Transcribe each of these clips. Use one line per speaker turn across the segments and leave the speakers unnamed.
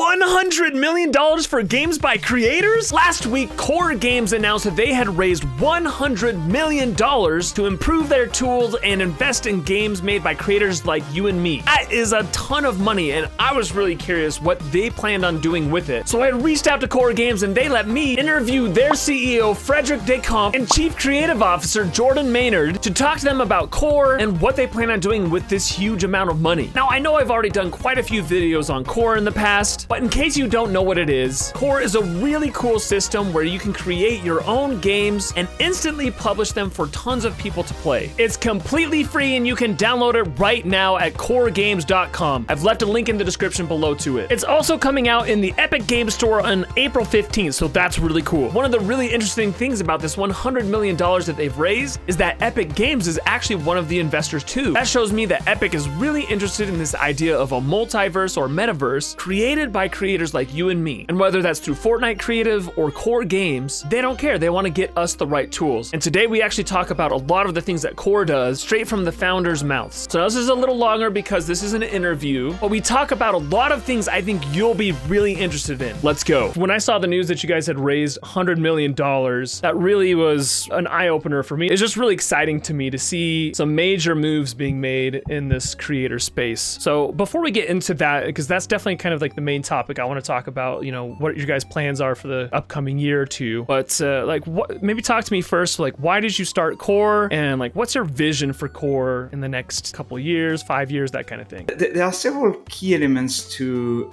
$100 million for games by creators? Last week, Core Games announced that they had raised $100 million to improve their tools and invest in games made by creators like you and me. That is a ton of money, and I was really curious what they planned on doing with it. So I reached out to Core Games, and they let me interview their CEO, Frederick Descamps, and Chief Creative Officer, Jordan Maynard, to talk to them about Core and what they plan on doing with this huge amount of money. Now, I know I've already done quite a few videos on Core in the past, but in case you don't know what it is, Core is a really cool system where you can create your own games and instantly publish them for tons of people to play. It's completely free and you can download it right now at coregames.com. I've left a link in the description below to it. It's also coming out in the Epic Games Store on April 15th, so that's really cool. One of the really interesting things about this $100 million that they've raised is that Epic Games is actually one of the investors too. That shows me that Epic is really interested in this idea of a multiverse or metaverse created by creators like you and me. And whether that's through Fortnite Creative or Core Games, they don't care. They want to get us the right tools. And today we actually talk about a lot of the things that Core does straight from the founders' mouths. So this is a little longer because this is an interview, but we talk about a lot of things I think you'll be really interested in. Let's go. When I saw the news that you guys had raised $100 million, that really was an eye-opener for me. It's just really exciting to me to see some major moves being made in this creator space. So before we get into that, because that's definitely kind of like the main topic I want to talk about, you know, what your guys' plans are for the upcoming year or two. But maybe talk to me first, like, why did you start Core, and like, what's your vision for Core in the next couple of years, 5 years, that kind of thing?
There are several key elements to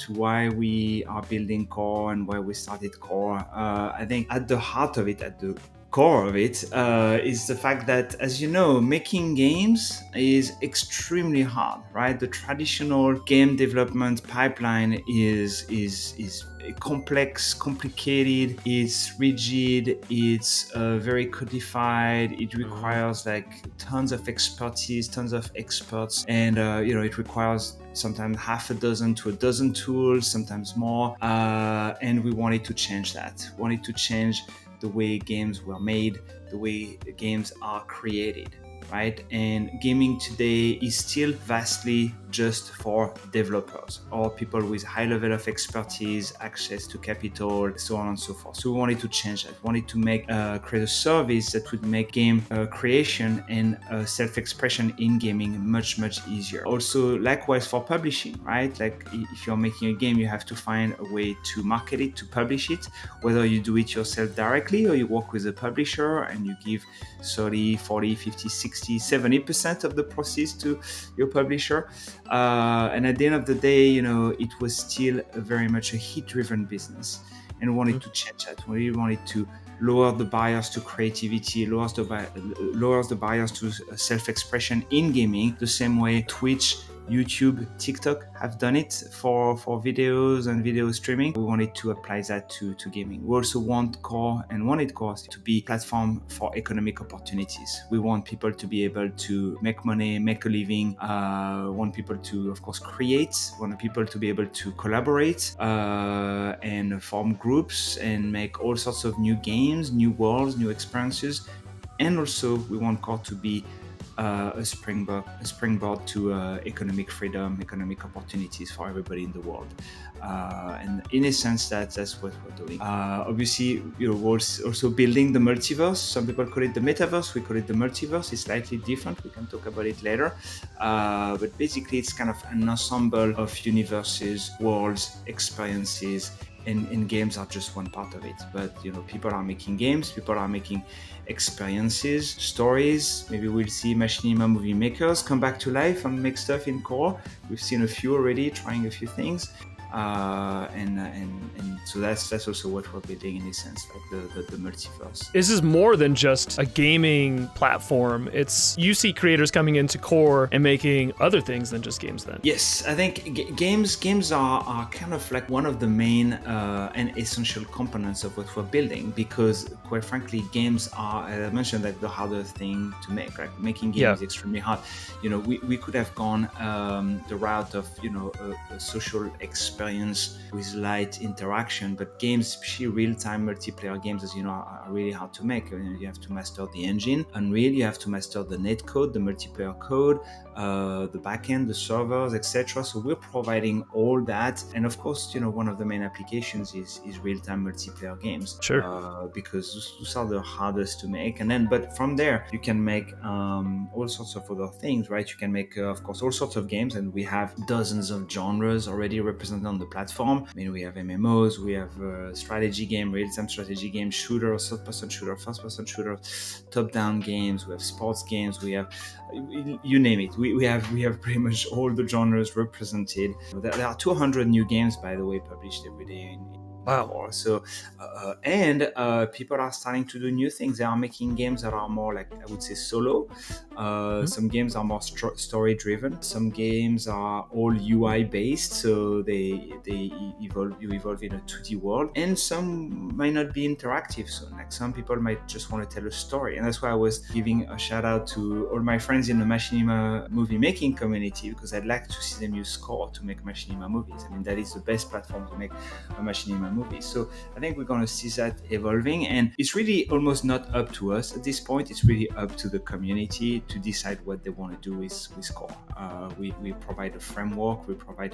why we are building Core and why we started Core. I think at the heart of it, at the core of it, is the fact that, as you know, making games is extremely hard, right? The traditional game development pipeline is complex, complicated, it's rigid, it's very codified, it requires like tons of expertise, tons of experts, and it requires sometimes half a dozen to a dozen tools, sometimes more, and we wanted to change that. We wanted to change the way games were made, the way games are created, right? And gaming today is still vastly just for developers or people with high level of expertise, access to capital, so on and so forth. So we wanted to change that. We wanted to create a service that would make game creation and self-expression in gaming much, much easier. Also, likewise for publishing, right? Like if you're making a game, you have to find a way to market it, to publish it, whether you do it yourself directly or you work with a publisher and you give 30, 40, 50, 60, 70% of the proceeds to your publisher. And at the end of the day, you know, it was still very much a hit-driven business, and we wanted to change that. We wanted to lower the barriers to creativity, lowers the barriers to self-expression in gaming, the same way Twitch, YouTube, TikTok have done it for videos and video streaming. We wanted to apply that to gaming. We also wanted Core to be a platform for economic opportunities. We want people to be able to make money, make a living, want people to, of course, create, want people to be able to collaborate and form groups and make all sorts of new games, new worlds, new experiences. And also we want Core to be a springboard to economic freedom, economic opportunities for everybody in the world. And in a sense, that's what we're doing. Obviously, we're also building the multiverse. Some people call it the metaverse. We call it the multiverse. It's slightly different. We can talk about it later. But basically, it's kind of an ensemble of universes, worlds, experiences, and games are just one part of it. But you know, people are making games, people are making experiences, stories. Maybe we'll see machinima movie makers come back to life and make stuff in Core. We've seen a few already, trying a few things. And so that's also what we're building in a sense, like the multiverse.
This is more than just a gaming platform. You see creators coming into Core and making other things than just games then.
Yes, I think games are kind of like one of the main and essential components of what we're building, because quite frankly, games are, as I mentioned, like the harder thing to make. Like making games is extremely hard. You know, we could have gone the route of, you know, a social experience experience with light interaction. But games, especially real-time multiplayer games, as you know, are really hard to make. You have to master the engine, Unreal, you have to master the net code, the multiplayer code, the backend, the servers, etc. So we're providing all that, and of course, one of the main applications is real-time multiplayer games.
Sure.
Because those are the hardest to make, but from there you can make all sorts of other things, right? You can make, of course, all sorts of games, and we have dozens of genres already represented on the platform. I mean, we have MMOs, we have strategy game, real-time strategy game, shooter, third-person shooter, first-person shooter, top-down games. We have sports games. We have, you name it. We have pretty much all the genres represented. There are 200 new games, by the way, published every day in
Wow.
So, people are starting to do new things. They are making games that are more like, I would say, solo. Some games are more story driven. Some games are all UI based, so you evolve in a 2D world. And some might not be interactive. So, like, some people might just want to tell a story, and that's why I was giving a shout out to all my friends in the Machinima movie making community, because I'd like to see them use Core to make Machinima movies. I mean, that is the best platform to make a Machinima movie. So I think we're going to see that evolving, and it's really almost not up to us at this point. It's really up to the community to decide what they want to do with Core. We provide a framework, we provide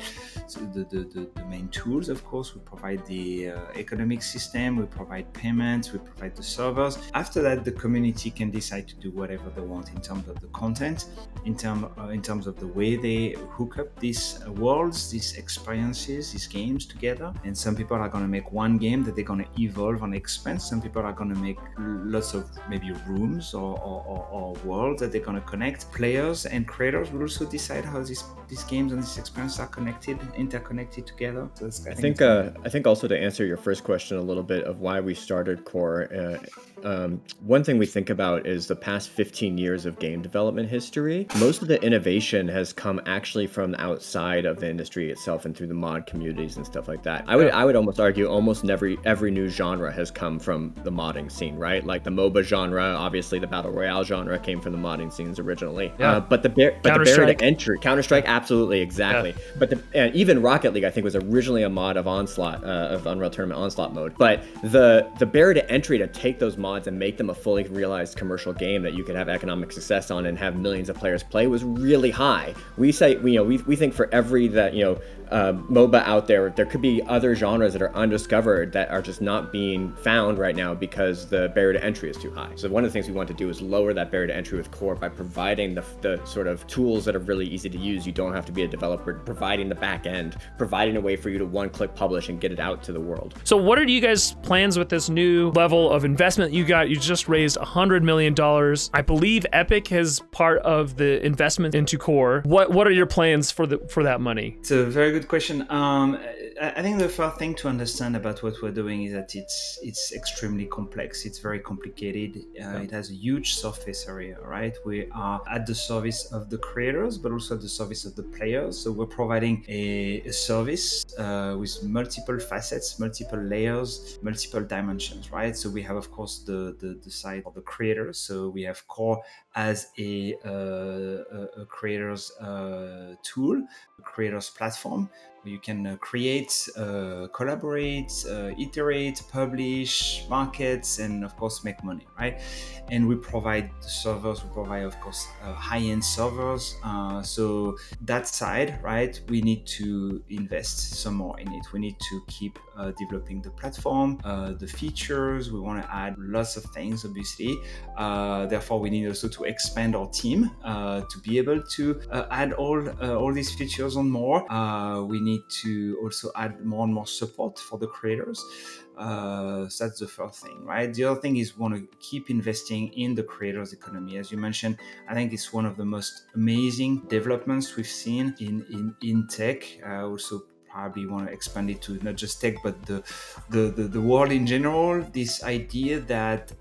the main tools, of course, we provide the economic system, we provide payments, we provide the servers. After that, the community can decide to do whatever they want in terms of the content, in terms of the way they hook up these worlds, these experiences, these games together. And some people are going to make one game that they're going to evolve and expand. Some people are going to make lots of maybe rooms or worlds that they're going to connect. Players and creators will also decide how these games and these experiences are interconnected together. So
I think also to answer your first question a little bit of why we started Core, one thing we think about is the past 15 years of game development history. Most of the innovation has come actually from outside of the industry itself and through the mod communities and stuff like that. I would almost argue almost every new genre has come from the modding scene, right? Like the MOBA genre, obviously the battle royale genre came from the modding scenes originally.
Yeah.
But the barrier to entry, Counter-Strike, absolutely, exactly. Yeah. But even Rocket League, I think, was originally a mod of Onslaught, of Unreal Tournament Onslaught mode. But the barrier to entry to take those mods and make them a fully realized commercial game that you could have economic success on and have millions of players play was really high. We say, we think for every MOBA out there could be other genres that are undiscovered that are just not being found right now because the barrier to entry is too high. So one of the things we want to do is lower that barrier to entry with Core by providing the sort of tools that are really easy to use. You don't have to be a developer, providing the back end, providing a way for you to one-click publish and get it out to the world.
So what are you guys' plans with this new level of investment you got? You just raised $100 million. I believe Epic is part of the investment into Core. What are your plans for that money?
It's a very good question. I think the first thing to understand about what we're doing is that it's extremely complex. It's very complicated. It has a huge surface area, right? We are at the service of the creators, but also at the service of the players. So we're providing a service with multiple facets, multiple layers, multiple dimensions, right? So we have, of course, the side of the creators. So we have Core as a creators tool, a creators platform. You can create, collaborate, iterate, publish, market, and of course make money, right? And we provide the servers, we provide, of course, high-end servers. So that side, right, we need to invest some more in it. We need to keep developing the platform, the features. We want to add lots of things, obviously. Therefore, we need also to expand our team to be able to add all these features and more. We need to also add more and more support for the creators. So that's the first thing, right? The other thing is we want to keep investing in the creators economy. As you mentioned, I think it's one of the most amazing developments we've seen in tech. Also probably want to expand it to not just tech, but the world in general. This idea that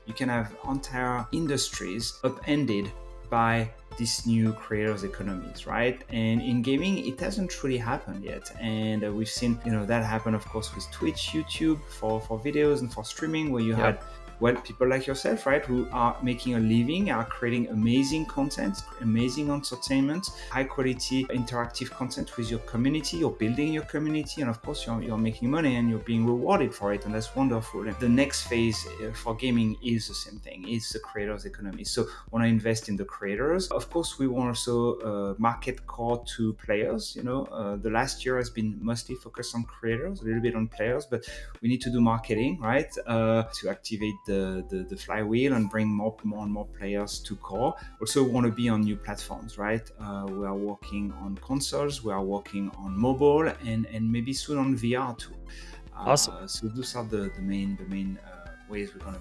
you can have entire industries upended by these new creators economies, right? And in gaming, it hasn't really happened yet. And we've seen, that happen, of course, with Twitch, YouTube for videos and for streaming, where you had well, people like yourself, right, who are making a living, are creating amazing content, amazing entertainment, high quality interactive content with your community. You're building your community, and of course you're making money and you're being rewarded for it, and that's wonderful. And the next phase for gaming is the same thing. It's the creators economy. So want to invest in the creators. Of course, we want also market core to players. The last year has been mostly focused on creators, a little bit on players, but we need to do marketing, right, to activate the flywheel and bring more and more players to core. Also want to be on new platforms, right? We are working on consoles, we are working on mobile, and maybe soon on VR too.
Awesome.
So those are the main ways we're gonna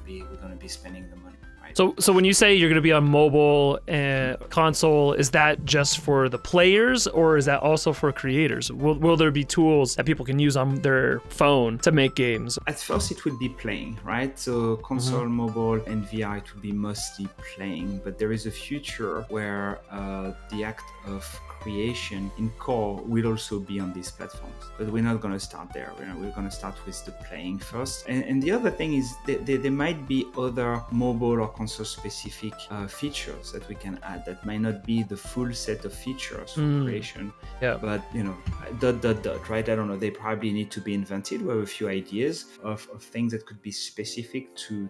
be spending the money.
So when you say you're going to be on mobile and console, is that just for the players, or is that also for creators? Will there be tools that people can use on their phone to make games?
At first it will be playing, right? So console, mobile, and VR, it will be mostly playing. But there is a future where the act of creation in core will also be on these platforms. But we're not going to start there. We're going to start with the playing first. And the other thing is there might be other mobile or console specific features that we can add that might not be the full set of features for creation.
Yeah.
But right? I don't know. They probably need to be invented. We have a few ideas of things that could be specific to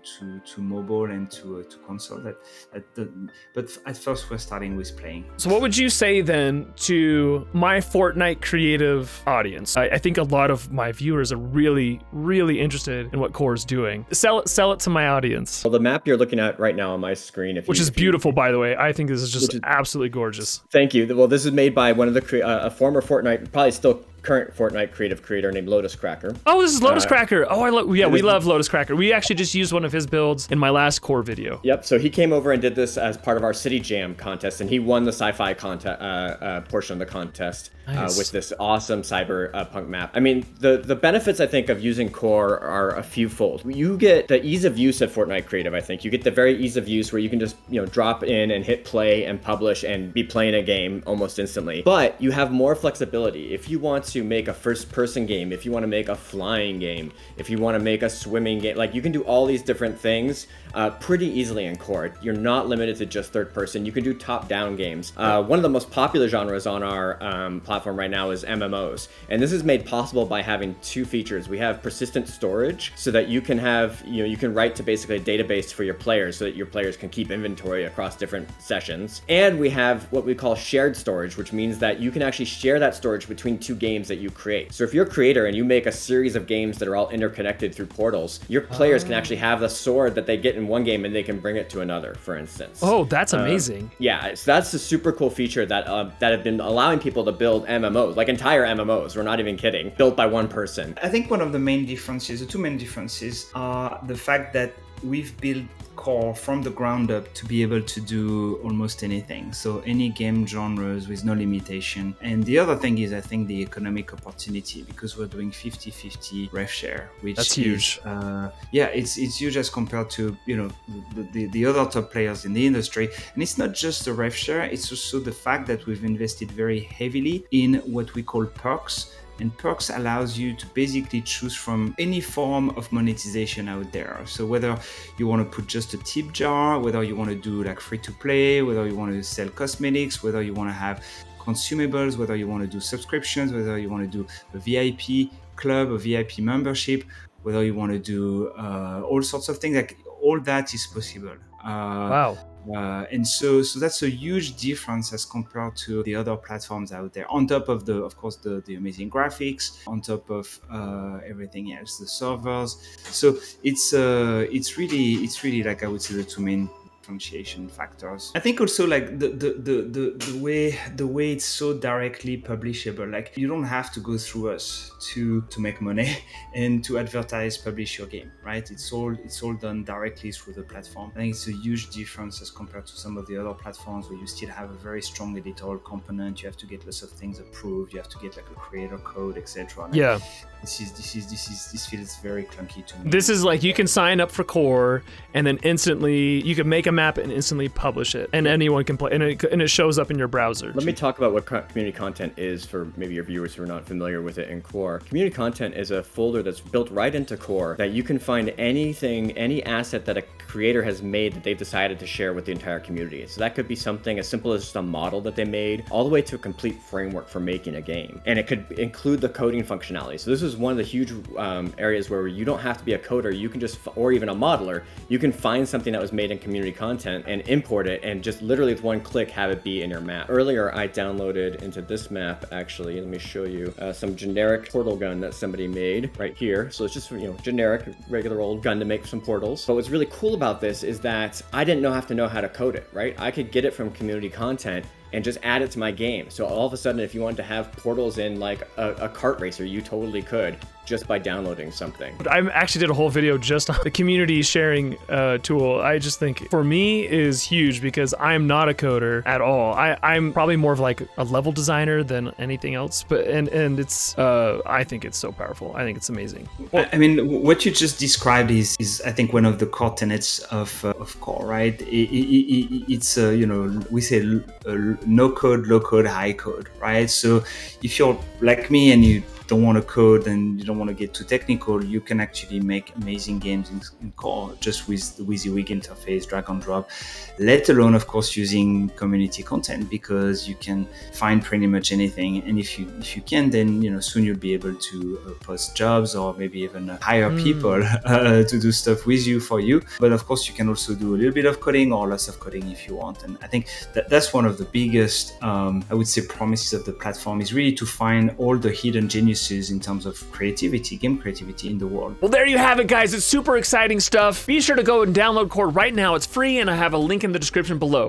mobile and to console. But at first we're starting with playing.
So what would you say then to my Fortnite creative audience? I think a lot of my viewers are really, really interested in what Core is doing. Sell it to my audience.
Well, the map you're looking at right now on my screen,
which is beautiful, by the way. I think this is just absolutely gorgeous.
Thank you. Well, this is made by one of the a former Fortnite, probably still current Fortnite creative creator named Lotus Cracker.
Oh, this is Lotus Cracker. Oh, we love Lotus Cracker. We actually just used one of his builds in my last Core video.
Yep. So he came over and did this as part of our City Jam contest, and he won the sci-fi portion of the contest. Nice. With this awesome cyberpunk map. I mean, the benefits, I think, of using Core are a few-fold. You get the ease of use of Fortnite Creative, I think. You get the very ease of use where you can just, drop in and hit play and publish and be playing a game almost instantly. But you have more flexibility. If you want to make a first-person game, if you want to make a flying game, if you want to make a swimming game, like you can do all these different things pretty easily in Core. You're not limited to just third-person. You can do top-down games. One of the most popular genres on our platform right now is MMOs, and this is made possible by having two features. We have persistent storage, so that you can have, you can write to basically a database for your players, so that your players can keep inventory across different sessions. And we have what we call shared storage, which means that you can actually share that storage between two games that you create. So if you're a creator and you make a series of games that are all interconnected through portals, your players can actually have the sword that they get in one game and they can bring it to another, for instance.
Oh, that's amazing.
Yeah, so that's a super cool feature that have been allowing people to build MMOs, like entire MMOs, we're not even kidding, built by one person.
I think one of the main differences, the two main differences, are the fact that we've built Core from the ground up to be able to do almost anything. So any game genres with no limitation. And the other thing is, I think, the economic opportunity, because we're doing 50-50 rev share, which
that's huge.
It's huge as compared to the other top players in the industry. And it's not just the rev share, it's also the fact that we've invested very heavily in what we call perks. And perks allows you to basically choose from any form of monetization out there. So whether you want to put just a tip jar, whether you want to do like free to play, whether you want to sell cosmetics, whether you want to have consumables, whether you want to do subscriptions, whether you want to do a VIP club, a VIP membership, whether you want to do all sorts of things, like all that is possible.
Wow.
And so that's a huge difference as compared to the other platforms out there. On top of of course, the amazing graphics, on top of everything else, the servers. So it's really like, I would say, the two main differentiation factors. I think also like the way it's so directly publishable. Like you don't have to go through us to make money and to advertise, publish your game, right? It's all done directly through the platform. I think it's a huge difference as compared to some of the other platforms where you still have a very strong editorial component. You have to get lots of things approved. You have to get like a creator code, etc.
Yeah.
This feels very clunky to me.
This is like, you can sign up for Core and then instantly you can make a map and instantly publish it, and anyone can play, and it shows up in your browser.
Let me talk about what community content is for maybe your viewers who are not familiar with it in Core. Community content is a folder that's built right into Core that you can find anything, any asset that a creator has made that they've decided to share with the entire community. So that could be something as simple as just a model that they made, all the way to a complete framework for making a game. And it could include the coding functionality. So this is one of the huge areas where you don't have to be a coder, you can just, or even a modeler, you can find something that was made in community content and import it and just literally with one click have it be in your map. Earlier, I downloaded into this map, actually, let me show you some generic portal gun that somebody made right here. So it's just, generic, regular old gun to make some portals. But what's really cool about this is that I didn't have to know how to code it, right? I could get it from community content and just add it to my game. So all of a sudden, if you wanted to have portals in like a kart racer, you totally could just by downloading something.
I actually did a whole video just on the community sharing tool. I just think for me is huge because I'm not a coder at all. I'm probably more of like a level designer than anything else, but and it's I think it's so powerful. I think it's amazing.
Well, I mean, what you just described is I think one of the core tenets of Core, right? It's we say no code, low code, high code, right? So if you're like me and you don't want to code and you don't want to get too technical, you can actually make amazing games in Core just with the WYSIWYG interface, drag and drop, let alone, of course, using community content, because you can find pretty much anything. And if you can, then soon you'll be able to post jobs or maybe even hire people to do stuff with you for you. But of course, you can also do a little bit of coding or lots of coding if you want. And I think that's one of the biggest, I would say, promises of the platform is really to find all the hidden geniuses in terms of creativity, game creativity in the world.
Well, there you have it, guys. It's super exciting stuff. Be sure to go and download Core right now. It's free, and I have a link in the description below.